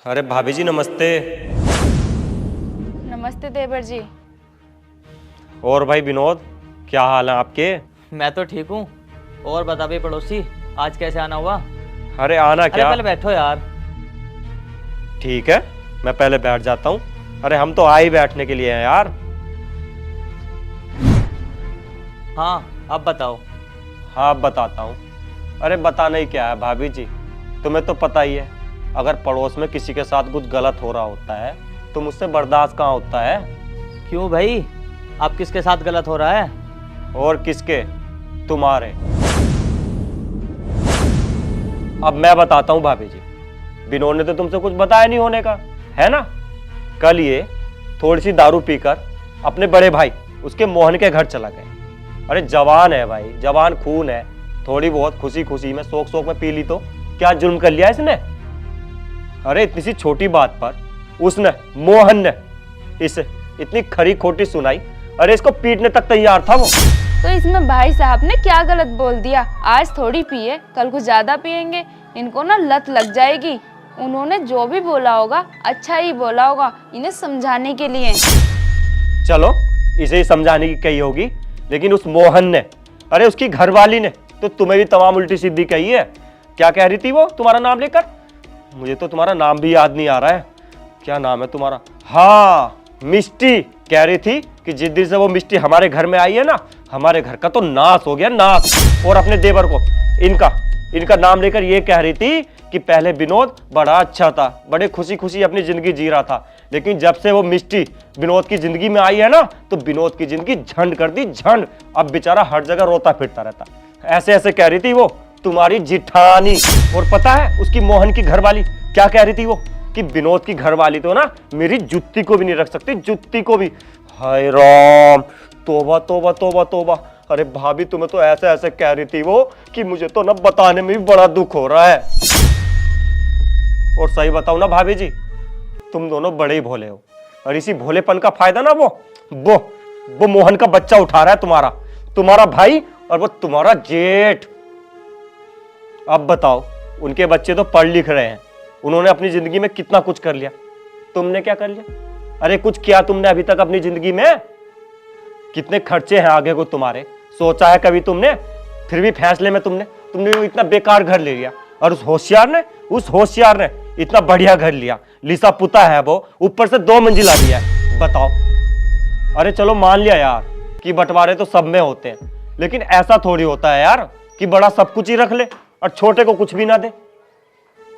अरे भाभी जी नमस्ते। नमस्ते देवर जी। और भाई विनोद, क्या हाल है आपके? मैं तो ठीक हूँ। और बता भाई पड़ोसी, आज कैसे आना हुआ? अरे आना अरे क्या, पहले बैठो यार। ठीक है मैं पहले बैठ जाता हूँ। अरे हम तो आए ही बैठने के लिए हैं यार। हाँ अब बताओ। हाँ अब बताता हूँ। अरे बताना ही क्या है भाभी जी, तुम्हें तो पता ही है, अगर पड़ोस में किसी के साथ कुछ गलत हो रहा होता है तो मुझसे बर्दाश्त कहाँ होता है। क्यों भाई, आप किसके साथ गलत हो रहा है? और किसके? तुम्हारे। अब मैं बताता हूँ भाभी जी, विनोद ने तो तुमसे कुछ बताया नहीं होने का, है ना? कल ये थोड़ी सी दारू पीकर अपने बड़े भाई उसके मोहन के घर चला गया। अरे जवान है भाई, जवान खून है, थोड़ी बहुत खुशी खुशी में शौक शौक में पी ली तो क्या जुल्म कर लिया इसने? अरे इतनी सी छोटी बात पर उसने, मोहन ने इसे इतनी खरी खोटी सुनाई। अरे इसको पीटने तक तैयार था वो। तो इसमें भाई साहब ने क्या गलत बोल दिया? आज थोड़ी पिए, कल कुछ ज्यादा पिएंगे, इनको ना लत लग जाएगी। उन्होंने जो भी बोला होगा अच्छा ही बोला होगा, इन्हें समझाने के लिए। चलो इसे ही समझाने की कही होगी, लेकिन उस मोहन ने, अरे उसकी घरवाली ने तो तुम्हें भी तमाम उल्टी सीधी कही है। क्या कह रही थी वो तुम्हारा नाम लेकर? मुझे तो तुम्हारा नाम भी याद नहीं आ रहा है। क्या नाम है तुम्हारा? हाँ मिष्टी। कह रही थी कि जिस दिन से वो मिष्टी हमारे घर में आई है ना, हमारे घर का तो नाश हो गया, नाश। और अपने देवर को इनका नाम लेकर ये कह रही थी कि पहले विनोद बड़ा अच्छा था, बड़े खुशी खुशी अपनी जिंदगी जी रहा था, लेकिन जब से वो मिष्टी विनोद की जिंदगी में आई है ना, तो विनोद की जिंदगी झंड कर दी, झंड। अब बेचारा हर जगह रोता फिरता रहता। ऐसे ऐसे कह रही थी वो तुम्हारी जिठानी। और पता है उसकी मोहन की घरवाली क्या कह रही थी वो, कि विनोद की घरवाली तो ना मेरी जुत्ती को भी नहीं रख सकती, जुत्ती को भी। हाय राम, तोबा तोबा तोबा तोबा। अरे भाभी तुम्हें तो ऐसे ऐसे कह रही थी वो कि मुझे तो ना बताने में भी बड़ा दुख हो रहा है। और सही बताओ ना भाभी जी, तुम दोनों बड़े ही भोले हो, और इसी भोलेपन का फायदा ना वो मोहन का बच्चा उठा रहा है, तुम्हारा भाई, और वो तुम्हारा जेठ। अब बताओ, उनके बच्चे तो पढ़ लिख रहे हैं, उन्होंने अपनी जिंदगी में कितना कुछ कर लिया, तुमने क्या कर लिया? अरे कुछ किया तुमने अभी तक अपनी जिंदगी में? कितने खर्चे हैं आगे को तुम्हारे, सोचा है कभी तुमने? फिर भी फैसले में तुमने इतना बेकार घर ले लिया, और उस होशियार ने इतना बढ़िया घर लिया, लिसा पुता है वो, ऊपर से 2 मंजिला दिया है। बताओ। अरे चलो मान लिया यार कि बंटवारे तो सब में होते हैं, लेकिन ऐसा थोड़ी होता है यार कि बड़ा सब कुछ ही रख ले और छोटे को कुछ भी ना दे।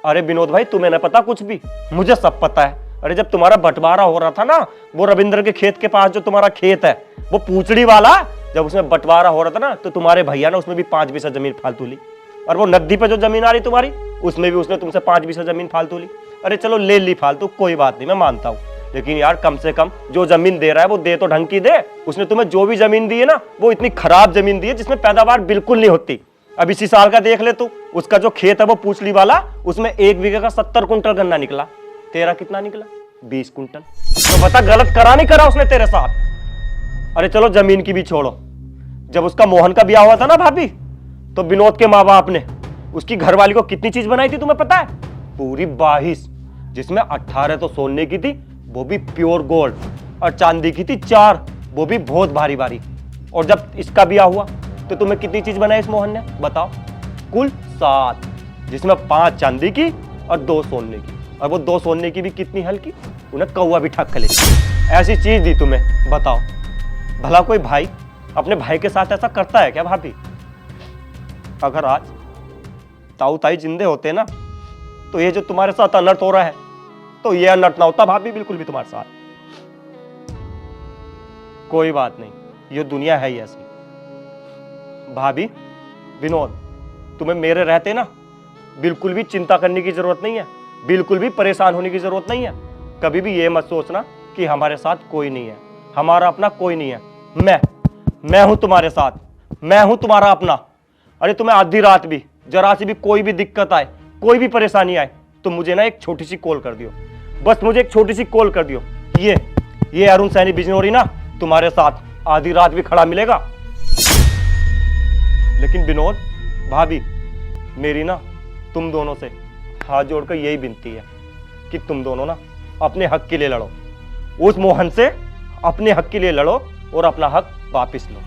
अरे विनोद भाई तुम्हें ना पता कुछ भी, मुझे सब पता है। अरे जब तुम्हारा बंटवारा हो रहा था ना, वो रविंद्र के खेत के पास जो तुम्हारा खेत है, वो पूछड़ी वाला, जब उसमें बंटवारा हो रहा था ना, तो तुम्हारे भैया ने उसमें भी 5 बीसा जमीन फालतू ली। और वो नदी पे जो जमीन आ रही तुम्हारी, उसमें भी उसने तुमसे 5 बीसा जमीन फालतू ली। अरे चलो ले ली फालतू, कोई बात नहीं, मैं मानता हूँ, लेकिन यार कम से कम जो जमीन दे रहा है वो दे तो ढंग की दे। उसने तुम्हें जो भी जमीन दी है ना, वो इतनी खराब जमीन दी है जिसमें पैदावार बिल्कुल नहीं होती। अब इसी साल का देख ले तू, उसका जो खेत है वो पूछली वाला, उसमें 1 बीघे का 70 कुंटल गन्ना निकला। तेरा कितना निकला? 20 कुंटल। तो बता गलत करा नहीं करा उसने तेरे साथ? अरे चलो जमीन की भी छोड़ो, जब उसका मोहन का ब्याह हुआ था ना भाभी, तो विनोद के माँ बाप ने उसकी घरवाली को कितनी चीज बनाई थी तुम्हें पता है? पूरी 22, जिसमें 18 तो सोने की थी, वो भी प्योर गोल्ड, और चांदी की थी 4, वो भी बहुत भारी भारी। और जब इसका ब्याह हुआ तो तुम्हें कितनी चीज बनाई इस मोहन ने बताओ? कुल 7, जिसमें 5 चांदी की और 2 सोने की, और वो 2 सोने की भी कितनी हल्की, उन्हें कौवा भी ठक ले। ऐसी चीज दी तुम्हें, बताओ। भला कोई भाई अपने भाई के साथ ऐसा करता है क्या भाभी? अगर आज ताऊ ताई जिंदे होते ना, तो ये जो तुम्हारे साथ अनर्थ हो रहा है, तो ये अनर्थ ना होता भाभी, बिल्कुल भी तुम्हारे साथ। कोई बात नहीं, ये दुनिया है ही ऐसी। भाभी, विनोद, तुम्हें मेरे रहते ना बिल्कुल भी चिंता करने की जरूरत नहीं है, बिल्कुल भी परेशान होने की जरूरत नहीं है। कभी भी ये मत सोचना कि हमारे साथ कोई नहीं है, हमारा अपना कोई नहीं है। मैं हूं तुम्हारे साथ, मैं हूं तुम्हारा अपना। अरे तुम्हें आधी रात भी जरा सी भी कोई भी दिक्कत आए, कोई भी परेशानी आए, तो मुझे ना एक छोटी सी कॉल कर दियो, बस मुझे एक छोटी सी कॉल कर दियो। ये अरुण सैनी बिजनौरी ना तुम्हारे साथ आधी रात भी खड़ा मिलेगा। लेकिन विनोद, भाभी, मेरी ना तुम दोनों से हाथ जोड़कर यही विनती है कि तुम दोनों ना अपने हक के लिए लड़ो, उस मोहन से अपने हक के लिए लड़ो और अपना हक वापिस लो।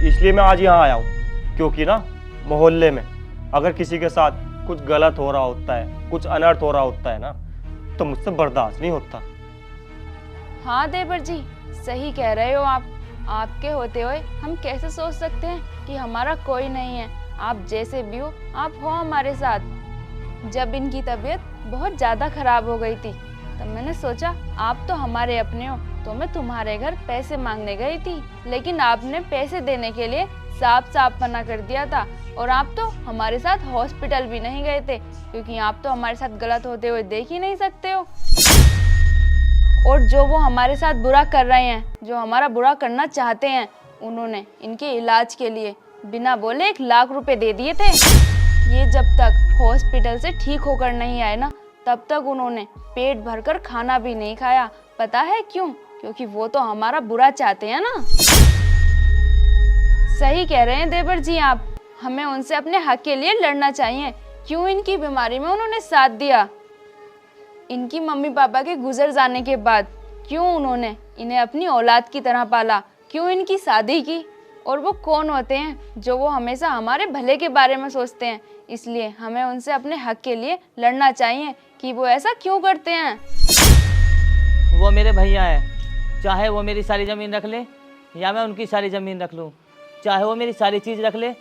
इसलिए मैं आज यहाँ आया हूँ, क्योंकि ना मोहल्ले में अगर किसी के साथ कुछ गलत हो रहा होता है, कुछ अनर्थ हो रहा होता है ना, तो मुझसे बर्दाश्त नहीं होता। हाँ देवर जी, सही कह रहे हो आप। आपके होते हुए हम कैसे सोच सकते हैं कि हमारा कोई नहीं है। आप जैसे भी हो, आप हो हमारे साथ। जब इनकी तबीयत बहुत ज़्यादा खराब हो गई थी, तब मैंने सोचा आप तो हमारे अपने हो, तो मैं तुम्हारे घर पैसे मांगने गई थी, लेकिन आपने पैसे देने के लिए साफ साफ मना कर दिया था। और आप तो हमारे साथ हॉस्पिटल भी नहीं गए थे, क्योंकि आप तो हमारे साथ गलत होते हुए देख ही नहीं सकते हो। और जो वो हमारे साथ बुरा कर रहे हैं, जो हमारा बुरा करना चाहते हैं, उन्होंने इनके इलाज के लिए बिना बोले 1 लाख रुपए दे दिए थे। ये जब तक हॉस्पिटल से ठीक होकर नहीं आए ना, तब तक उन्होंने पेट भरकर खाना भी नहीं खाया। पता है क्यों? क्योंकि वो तो हमारा बुरा चाहते हैं ना। सही कह रहे हैं देवर जी आप। हमें उनसे अपने हक के लिए लड़ना चाहिए। क्यों इनकी बीमारी में उन्होंने साथ दिया? इनकी मम्मी पापा के गुजर जाने के बाद क्यों उन्होंने इन्हें अपनी औलाद की तरह पाला? क्यों इनकी शादी की? और वो कौन होते हैं जो वो हमेशा हमारे भले के बारे में सोचते हैं? इसलिए हमें उनसे अपने हक के लिए लड़ना चाहिए कि वो ऐसा क्यों करते हैं। वो मेरे भैया हैं, चाहे वो मेरी सारी ज़मीन रख ले या मैं उनकी सारी ज़मीन रख लूँ, चाहे वो मेरी सारी चीज़ रख ले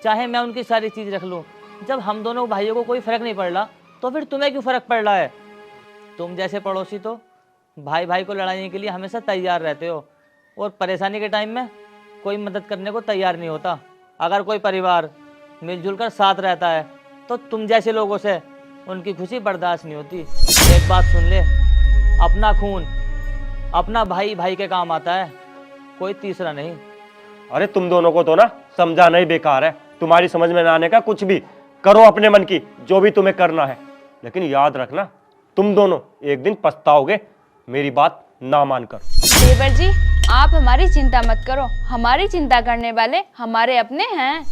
चाहे मैं उनकी सारी चीज़ रख लूँ। जब हम दोनों भाइयों को कोई फ़र्क नहीं पड़ रहा, तो फिर तुम्हें क्यों फ़र्क पड़ रहा है? तुम जैसे पड़ोसी तो भाई भाई को लड़ाने के लिए हमेशा तैयार रहते हो, और परेशानी के टाइम में कोई मदद करने को तैयार नहीं होता। अगर कोई परिवार मिलजुल कर साथ रहता है, तो तुम जैसे लोगों से उनकी खुशी बर्दाश्त नहीं होती। एक बात सुन ले, अपना खून अपना भाई भाई के काम आता है, कोई तीसरा नहीं। अरे तुम दोनों को तो ना समझाना ही बेकार है। तुम्हारी समझ में ना आने का कुछ भी करो, अपने मन की जो भी तुम्हें करना है, लेकिन याद रखना तुम दोनों एक दिन पछताओगे मेरी बात ना मानकर। देवर जी, आप हमारी चिंता मत करो। हमारी चिंता करने वाले हमारे अपने हैं।